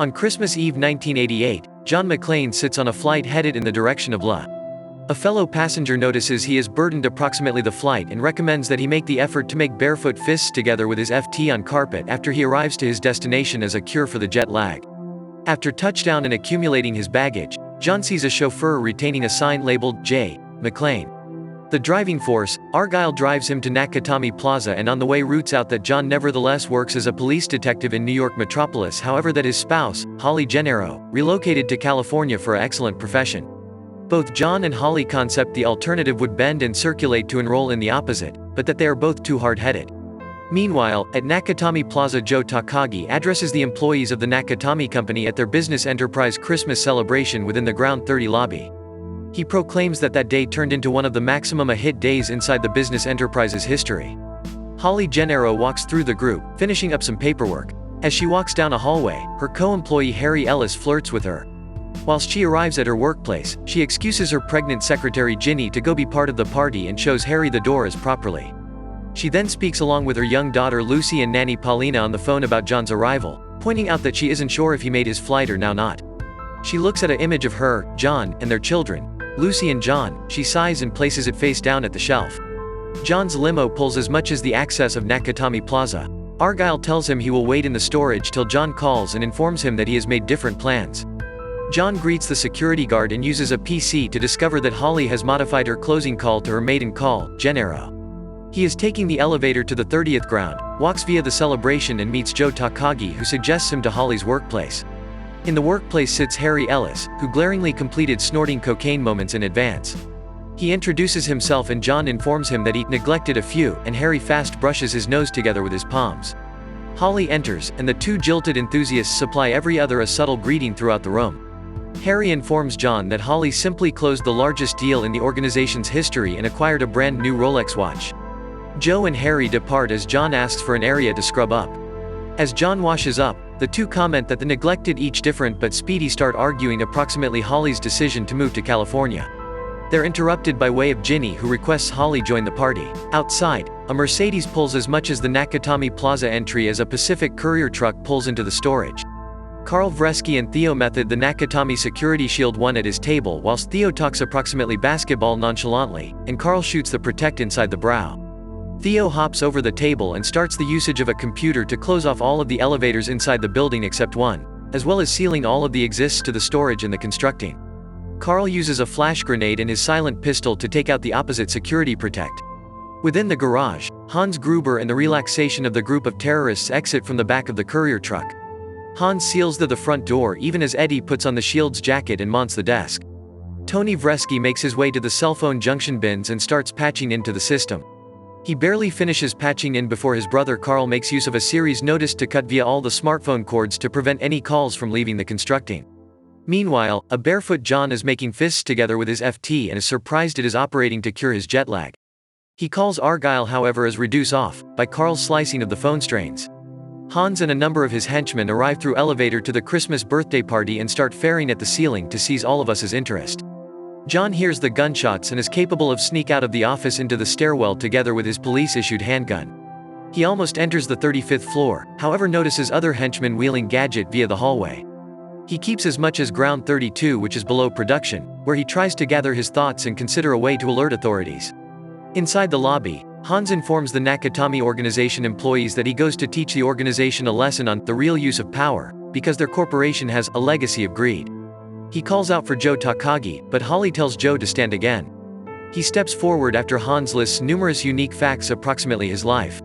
On Christmas Eve 1988, John McClane sits on a flight headed in the direction of La. A fellow passenger notices he has burdened approximately the flight and recommends that he make the effort to make barefoot fists together with his FT on carpet after he arrives to his destination as a cure for the jet lag. After touchdown and accumulating his baggage, John sees a chauffeur retaining a sign labeled J. McClane. The driving force, Argyle, drives him to Nakatomi Plaza and on the way roots out that John nevertheless works as a police detective in New York Metropolis, however that his spouse, Holly Gennaro, relocated to California for an excellent profession. Both John and Holly concept the alternative would bend and circulate to enroll in the opposite, but that they are both too hard-headed. Meanwhile, at Nakatomi Plaza, Joe Takagi addresses the employees of the Nakatomi Company at their business enterprise Christmas celebration within the Ground 30 lobby. He proclaims that day turned into one of the maximum hit days inside the business enterprise's history. Holly Gennaro walks through the group, finishing up some paperwork. As she walks down a hallway, her co-employee Harry Ellis flirts with her. Whilst she arrives at her workplace, she excuses her pregnant secretary Ginny to go be part of the party and shows Harry the door as properly. She then speaks along with her young daughter Lucy and nanny Paulina on the phone about John's arrival, pointing out that she isn't sure if he made his flight or now not. She looks at an image of her, John, and their children, Lucy and John. She sighs and places it face down at the shelf. John's limo pulls as much as the access of Nakatomi Plaza. Argyle tells him he will wait in the storage till John calls and informs him that he has made different plans. John greets the security guard and uses a PC to discover that Holly has modified her closing call to her maiden call, Gennaro. He is taking the elevator to the 30th ground, walks via the celebration and meets Joe Takagi, who suggests him to Holly's workplace. In the workplace sits Harry Ellis, who glaringly completed snorting cocaine moments in advance. He introduces himself and John informs him that he neglected a few, and Harry fast brushes his nose together with his palms. Holly enters, and the two jilted enthusiasts supply every other a subtle greeting throughout the room. Harry informs John that Holly simply closed the largest deal in the organization's history and acquired a brand new Rolex watch. Joe and Harry depart as John asks for an area to scrub up. As John washes up, the two comment that the neglected each different but speedy start arguing approximately Holly's decision to move to California. They're interrupted by way of Ginny, who requests Holly join the party. Outside, a Mercedes pulls as much as the Nakatomi Plaza entry as a Pacific courier truck pulls into the storage. Carl Vresky and Theo method the Nakatomi security shield one at his table whilst Theo talks approximately basketball nonchalantly, and Carl shoots the protect inside the brow. Theo hops over the table and starts the usage of a computer to close off all of the elevators inside the building except one, as well as sealing all of the exists to the storage and the constructing. Carl uses a flash grenade and his silent pistol to take out the opposite security protect. Within the garage, Hans Gruber and the relaxation of the group of terrorists exit from the back of the courier truck. Hans seals the front door even as Eddie puts on the shield's jacket and mounts the desk. Tony Vresky makes his way to the cell phone junction bins and starts patching into the system. He barely finishes patching in before his brother Carl makes use of a series notice to cut via all the smartphone cords to prevent any calls from leaving the constructing. Meanwhile, a barefoot John is making fists together with his FT and is surprised it is operating to cure his jet lag. He calls Argyle, however, as reduce off by Carl's slicing of the phone strains. Hans and a number of his henchmen arrive through elevator to the Christmas birthday party and start faring at the ceiling to seize all of us's interest. John hears the gunshots and is capable of sneak out of the office into the stairwell together with his police-issued handgun. He almost enters the 35th floor, however notices other henchmen wheeling Gadget via the hallway. He keeps as much as ground 32, which is below production, where he tries to gather his thoughts and consider a way to alert authorities. Inside the lobby, Hans informs the Nakatomi organization employees that he goes to teach the organization a lesson on the real use of power, because their corporation has a legacy of greed. He calls out for Joe Takagi, but Holly tells Joe to stand again. He steps forward after Hans lists numerous unique facts approximately his life.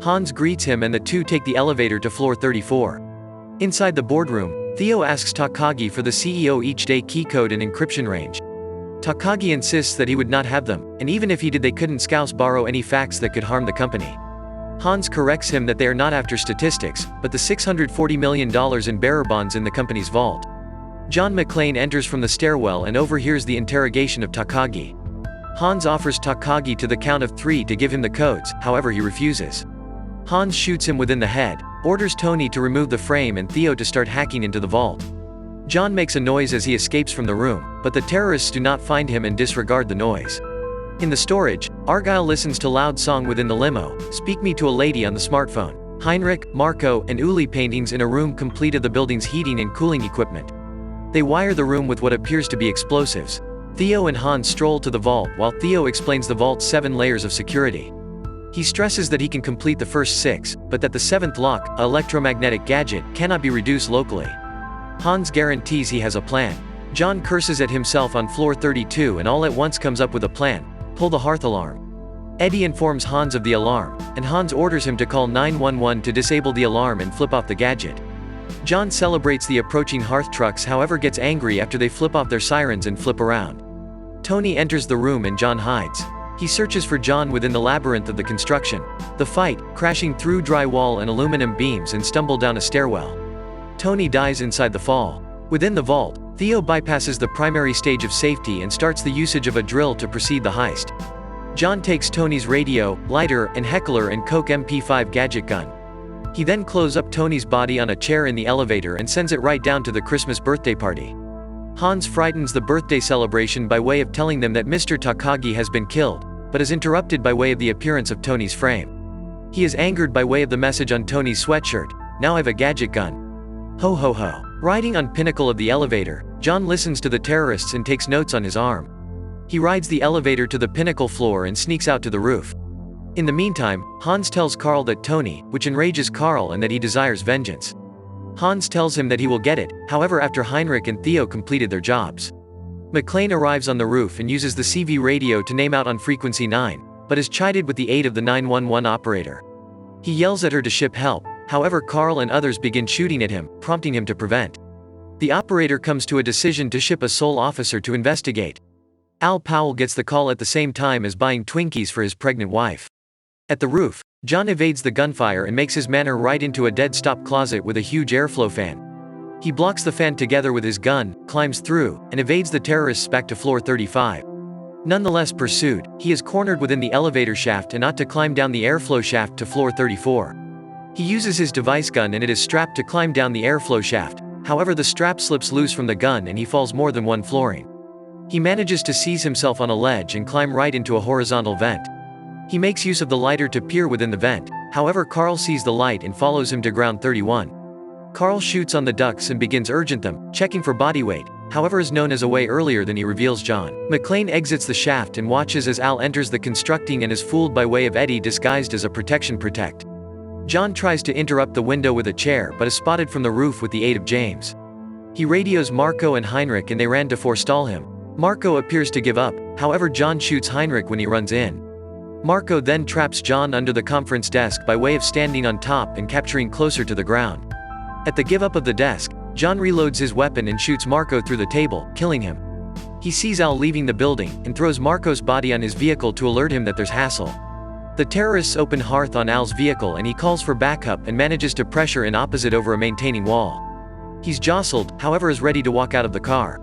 Hans greets him and the two take the elevator to floor 34. Inside the boardroom, Theo asks Takagi for the CEO each day key code and encryption range. Takagi insists that he would not have them, and even if he did they couldn't scouse borrow any facts that could harm the company. Hans corrects him that they are not after statistics, but the $640 million in bearer bonds in the company's vault. John McClane enters from the stairwell and overhears the interrogation of Takagi. Hans offers Takagi to the count of 3 to give him the codes, however he refuses. Hans shoots him within the head, orders Tony to remove the frame and Theo to start hacking into the vault. John makes a noise as he escapes from the room, but the terrorists do not find him and disregard the noise. In the storage, Argyle listens to loud song within the limo, "Speak Me to a Lady" on the smartphone. Heinrich, Marco, and Uli paintings in a room complete of the building's heating and cooling equipment. They wire the room with what appears to be explosives. Theo and Hans stroll to the vault while Theo explains the vault's 7 layers of security. He stresses that he can complete the first 6, but that the 7th lock, an electromagnetic gadget, cannot be reduced locally. Hans guarantees he has a plan. John curses at himself on floor 32 and all at once comes up with a plan: pull the hearth alarm. Eddie informs Hans of the alarm, and Hans orders him to call 911 to disable the alarm and flip off the gadget. John celebrates the approaching hearth trucks, however gets angry after they flip off their sirens and flip around. Tony enters the room and John hides. He searches for John within the labyrinth of the construction. The fight, crashing through drywall and aluminum beams and stumble down a stairwell. Tony dies inside the fall. Within the vault, Theo bypasses the primary stage of safety and starts the usage of a drill to proceed the heist. John takes Tony's radio, lighter, and Heckler & Koch MP5 gadget gun. He then closes up Tony's body on a chair in the elevator and sends it right down to the Christmas birthday party. Hans frightens the birthday celebration by way of telling them that Mr. Takagi has been killed, but is interrupted by way of the appearance of Tony's frame. He is angered by way of the message on Tony's sweatshirt: "Now I've a gadget gun. Ho ho ho." Riding on pinnacle of the elevator, John listens to the terrorists and takes notes on his arm. He rides the elevator to the pinnacle floor and sneaks out to the roof. In the meantime, Hans tells Carl that Tony, which enrages Carl, and that he desires vengeance. Hans tells him that he will get it, however, after Heinrich and Theo completed their jobs. McClane arrives on the roof and uses the CV radio to name out on frequency 9, but is chided with the aid of the 911 operator. He yells at her to ship help, however Carl and others begin shooting at him, prompting him to prevent. The operator comes to a decision to ship a sole officer to investigate. Al Powell gets the call at the same time as buying Twinkies for his pregnant wife. At the roof, John evades the gunfire and makes his manner right into a dead-stop closet with a huge airflow fan. He blocks the fan together with his gun, climbs through, and evades the terrorists back to floor 35. Nonetheless pursued, he is cornered within the elevator shaft and ought to climb down the airflow shaft to floor 34. He uses his device gun and it is strapped to climb down the airflow shaft, however the strap slips loose from the gun and he falls more than one flooring. He manages to seize himself on a ledge and climb right into a horizontal vent. He makes use of the lighter to peer within the vent, however Carl sees the light and follows him to ground 31. Carl shoots on the ducts and begins urgent them, checking for body weight, however is known as away earlier than he reveals John. McClane exits the shaft and watches as Al enters the constructing and is fooled by way of Eddie disguised as a protection protect. John tries to interrupt the window with a chair but is spotted from the roof with the aid of James. He radios Marco and Heinrich and they ran to forestall him. Marco appears to give up, however John shoots Heinrich when he runs in. Marco then traps John under the conference desk by way of standing on top and capturing closer to the ground. At the give up of the desk, John reloads his weapon and shoots Marco through the table, killing him. He sees Al leaving the building, and throws Marco's body on his vehicle to alert him that there's hassle. The terrorists open hearth on Al's vehicle and he calls for backup and manages to pressure in opposite over a maintaining wall. He's jostled, however is ready to walk out of the car.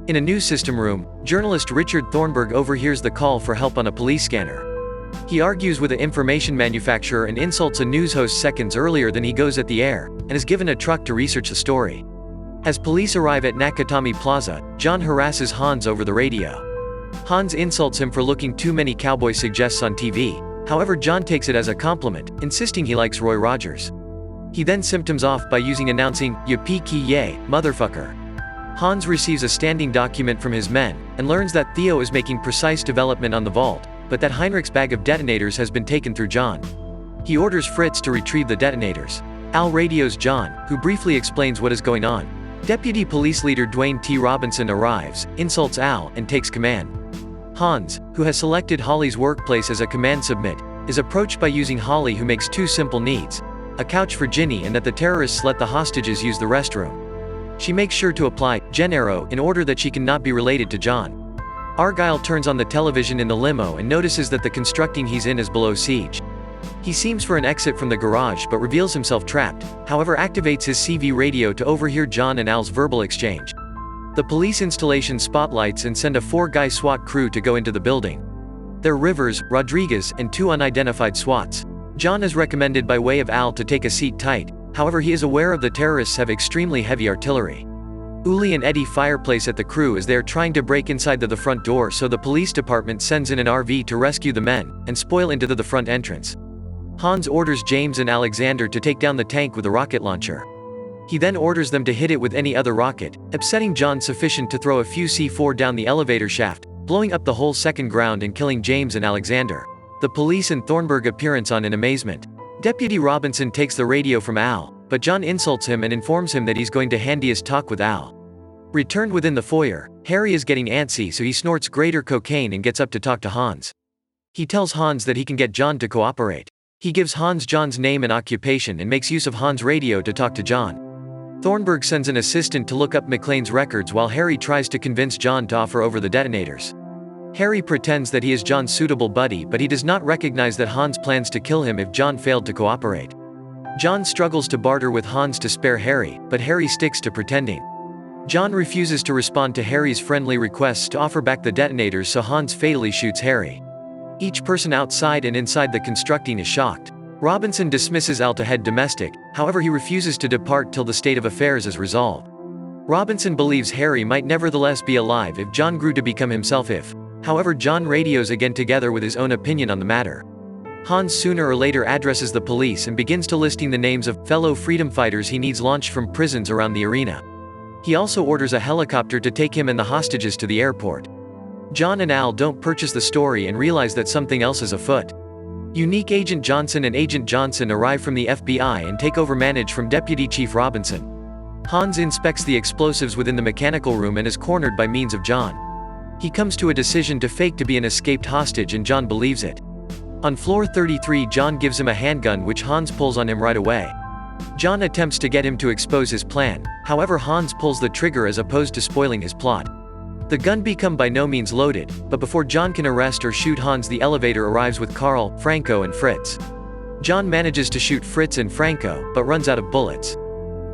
In a news system room, journalist Richard Thornburg overhears the call for help on a police scanner. He argues with the information manufacturer and insults a news host seconds earlier than he goes at the air, and is given a truck to research the story. As police arrive at Nakatomi Plaza, John harasses Hans over the radio. Hans insults him for looking too many cowboy suggests on TV, however John takes it as a compliment, insisting he likes Roy Rogers. He then symptoms off by announcing, "Yippee-ki-yay, motherfucker." Hans receives a standing document from his men, and learns that Theo is making precise development on the vault, but that Heinrich's bag of detonators has been taken through John. He orders Fritz to retrieve the detonators. Al radios John, who briefly explains what is going on. Deputy Police Leader Dwayne T. Robinson arrives, insults Al, and takes command. Hans, who has selected Holly's workplace as a command submit, is approached by using Holly, who makes two simple needs: a couch for Ginny and that the terrorists let the hostages use the restroom. She makes sure to apply Gennaro in order that she cannot be related to John. Argyle turns on the television in the limo and notices that the constructing he's in is below siege. He seems for an exit from the garage but reveals himself trapped, however activates his CV radio to overhear John and Al's verbal exchange. The police installation spotlights and send a 4-guy SWAT crew to go into the building. They're Rivers, Rodriguez, and 2 unidentified SWATs. John is recommended by way of Al to take a seat tight, however he is aware of the terrorists have extremely heavy artillery. Uli and Eddie fireplace at the crew as they are trying to break inside the front door, so the police department sends in an RV to rescue the men, and spoil into the front entrance. Hans orders James and Alexander to take down the tank with a rocket launcher. He then orders them to hit it with any other rocket, upsetting John sufficient to throw a few C4 down the elevator shaft, blowing up the whole second ground and killing James and Alexander. The police and Thornburg appearance on in amazement. Deputy Robinson takes the radio from Al, but John insults him and informs him that he's going to handiest talk with Al. Returned within the foyer, Harry is getting antsy, so he snorts greater cocaine and gets up to talk to Hans. He tells Hans that he can get John to cooperate. He gives Hans John's name and occupation and makes use of Hans' radio to talk to John. Thornburg sends an assistant to look up McClane's records while Harry tries to convince John to offer over the detonators. Harry pretends that he is John's suitable buddy, but he does not recognize that Hans plans to kill him if John failed to cooperate. John struggles to barter with Hans to spare Harry, but Harry sticks to pretending. John refuses to respond to Harry's friendly requests to offer back the detonators, so Hans fatally shoots Harry. Each person outside and inside the constructing is shocked. Robinson dismisses Al to head domestic, however he refuses to depart till the state of affairs is resolved. Robinson believes Harry might nevertheless be alive if John grew to become himself if. However, John radios again together with his own opinion on the matter. Hans sooner or later addresses the police and begins to listing the names of fellow freedom fighters he needs launched from prisons around the arena. He also orders a helicopter to take him and the hostages to the airport. John and Al don't purchase the story and realize that something else is afoot. Unique Agent Johnson and Agent Johnson arrive from the FBI and take over manage from Deputy Chief Robinson. Hans inspects the explosives within the mechanical room and is cornered by means of John. He comes to a decision to fake to be an escaped hostage and John believes it. On floor 33, John gives him a handgun which Hans pulls on him right away. John attempts to get him to expose his plan, however Hans pulls the trigger as opposed to spoiling his plot. The gun become by no means loaded, but before John can arrest or shoot Hans, the elevator arrives with Carl, Franco and Fritz. John manages to shoot Fritz and Franco, but runs out of bullets.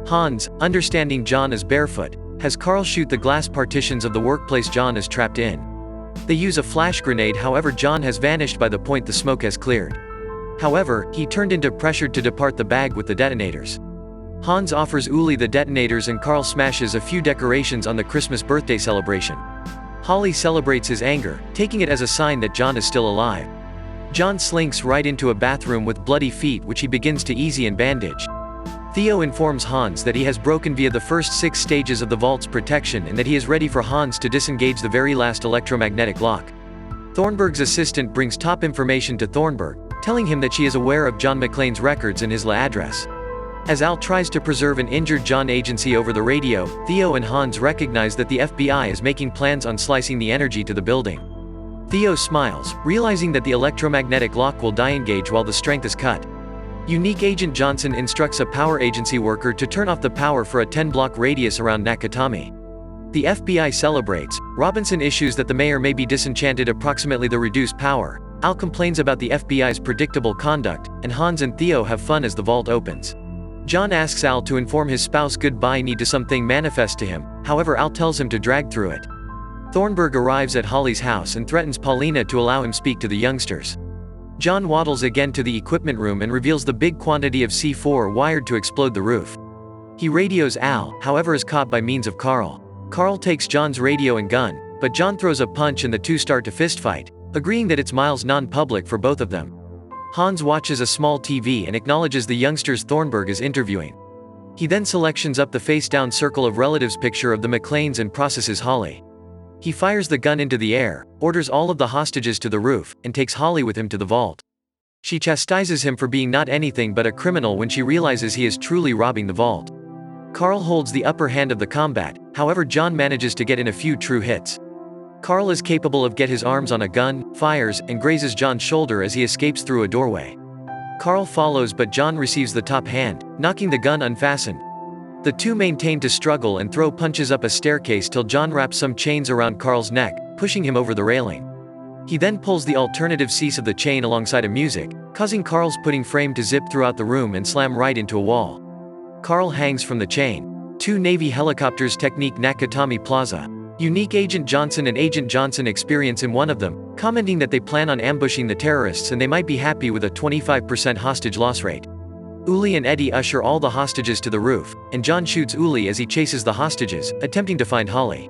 Hans, understanding John is barefoot, has Carl shoot the glass partitions of the workplace John is trapped in. They use a flash grenade, however John has vanished by the point the smoke has cleared. However, he turned into pressured to depart the bag with the detonators. Hans offers Uli the detonators and Carl smashes a few decorations on the Christmas birthday celebration. Holly celebrates his anger, taking it as a sign that John is still alive. John slinks right into a bathroom with bloody feet which he begins to easy and bandage. Theo informs Hans that he has broken via the first 6 stages of the vault's protection and that he is ready for Hans to disengage the very last electromagnetic lock. Thornburg's assistant brings top information to Thornburg, telling him that she is aware of John McClane's records and his La address. As Al tries to preserve an injured John agency over the radio, Theo and Hans recognize that the FBI is making plans on slicing the energy to the building. Theo smiles, realizing that the electromagnetic lock will disengage while the strength is cut. Unique Agent Johnson instructs a power agency worker to turn off the power for a 10-block radius around Nakatomi. The FBI celebrates. Robinson issues that the mayor may be disenchanted approximately the reduced power. Al complains about the FBI's predictable conduct, and Hans and Theo have fun as the vault opens. John asks Al to inform his spouse goodbye need to something manifest to him, however Al tells him to drag through it. Thornburg arrives at Holly's house and threatens Paulina to allow him speak to the youngsters. John waddles again to the equipment room and reveals the big quantity of C4 wired to explode the roof. He radios Al, however is caught by means of Carl. Carl takes John's radio and gun, but John throws a punch and the two start to fistfight, agreeing that it's miles non-public for both of them. Hans watches a small TV and acknowledges the youngsters Thornburg is interviewing. He then selections up the face-down circle of relatives picture of the McClanes and processes Holly. He fires the gun into the air, orders all of the hostages to the roof, and takes Holly with him to the vault. She chastises him for being not anything but a criminal when she realizes he is truly robbing the vault. Carl holds the upper hand of the combat, however John manages to get in a few true hits. Carl is capable of get his arms on a gun, fires, and grazes John's shoulder as he escapes through a doorway. Carl follows but John receives the top hand, knocking the gun unfastened. The two maintain to struggle and throw punches up a staircase till John wraps some chains around Carl's neck, pushing him over the railing. He then pulls the alternative cease of the chain alongside a music, causing Carl's pudding frame to zip throughout the room and slam right into a wall. Carl hangs from the chain. 2 Navy helicopters technique Nakatomi Plaza. Unique Agent Johnson and Agent Johnson experience in one of them, commenting that they plan on ambushing the terrorists and they might be happy with a 25% hostage loss rate. Uli and Eddie usher all the hostages to the roof, and John shoots Uli as he chases the hostages, attempting to find Holly.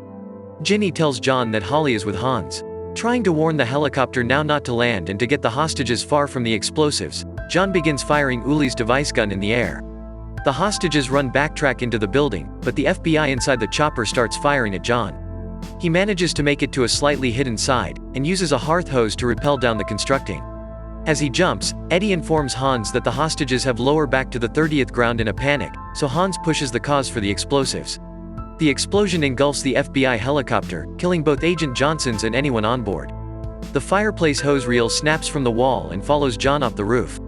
Ginny tells John that Holly is with Hans. Trying to warn the helicopter now not to land and to get the hostages far from the explosives, John begins firing Uli's device gun in the air. The hostages backtrack into the building, but the FBI inside the chopper starts firing at John. He manages to make it to a slightly hidden side, and uses a hearth hose to rappel down the constructing. As he jumps, Eddie informs Hans that the hostages have lower back to the 30th ground in a panic, so Hans pushes the cause for the explosives. The explosion engulfs the FBI helicopter, killing both Agent Johnson's and anyone on board. The fireplace hose reel snaps from the wall and follows John off the roof.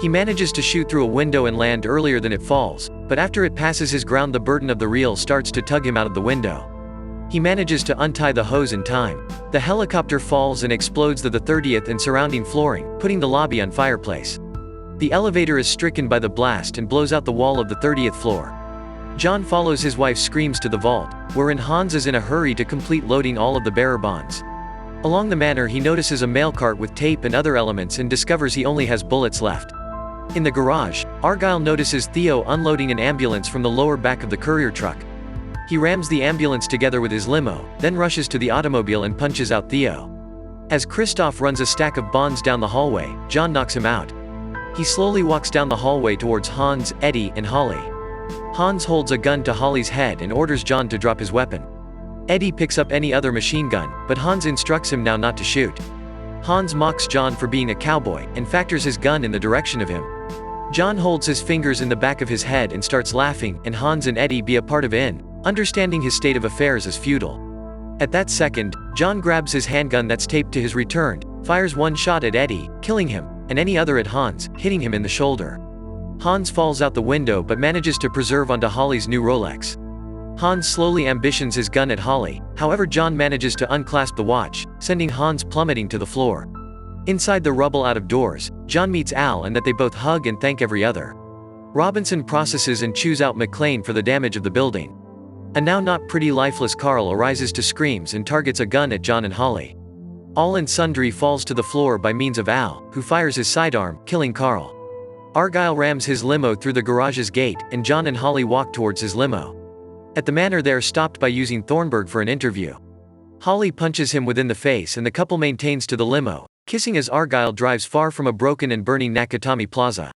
He manages to shoot through a window and land earlier than it falls, but after it passes his ground the burden of the reel starts to tug him out of the window. He manages to untie the hose in time. The helicopter falls and explodes the 30th and surrounding flooring, putting the lobby on fireplace. The elevator is stricken by the blast and blows out the wall of the 30th floor. John follows his wife's screams to the vault, wherein Hans is in a hurry to complete loading all of the bearer bonds. Along the manor he notices a mail cart with tape and other elements and discovers he only has bullets left. In the garage, Argyle notices Theo unloading an ambulance from the lower back of the courier truck. He rams the ambulance together with his limo, then rushes to the automobile and punches out Theo. As Christoph runs a stack of bonds down the hallway, John knocks him out. He slowly walks down the hallway towards Hans, Eddie, and Holly. Hans holds a gun to Holly's head and orders John to drop his weapon. Eddie picks up any other machine gun, but Hans instructs him now not to shoot. Hans mocks John for being a cowboy, and factors his gun in the direction of him. John holds his fingers in the back of his head and starts laughing, and Hans and Eddie be a part of it, understanding his state of affairs is futile. At that second, John grabs his handgun that's taped to his return, fires one shot at Eddie, killing him, and any other at Hans, hitting him in the shoulder. Hans falls out the window but manages to preserve onto Holly's new Rolex. Hans slowly ambitions his gun at Holly, however John manages to unclasp the watch, sending Hans plummeting to the floor. Inside the rubble out of doors, John meets Al and that they both hug and thank every other. Robinson processes and chews out McClane for the damage of the building. A now not pretty lifeless Carl arises to screams and targets a gun at John and Holly. All and sundry falls to the floor by means of Al, who fires his sidearm, killing Carl. Argyle rams his limo through the garage's gate, and John and Holly walk towards his limo. At the manor they are stopped by using Thornburg for an interview. Holly punches him within the face and the couple maintains to the limo, kissing as Argyle drives far from a broken and burning Nakatomi Plaza.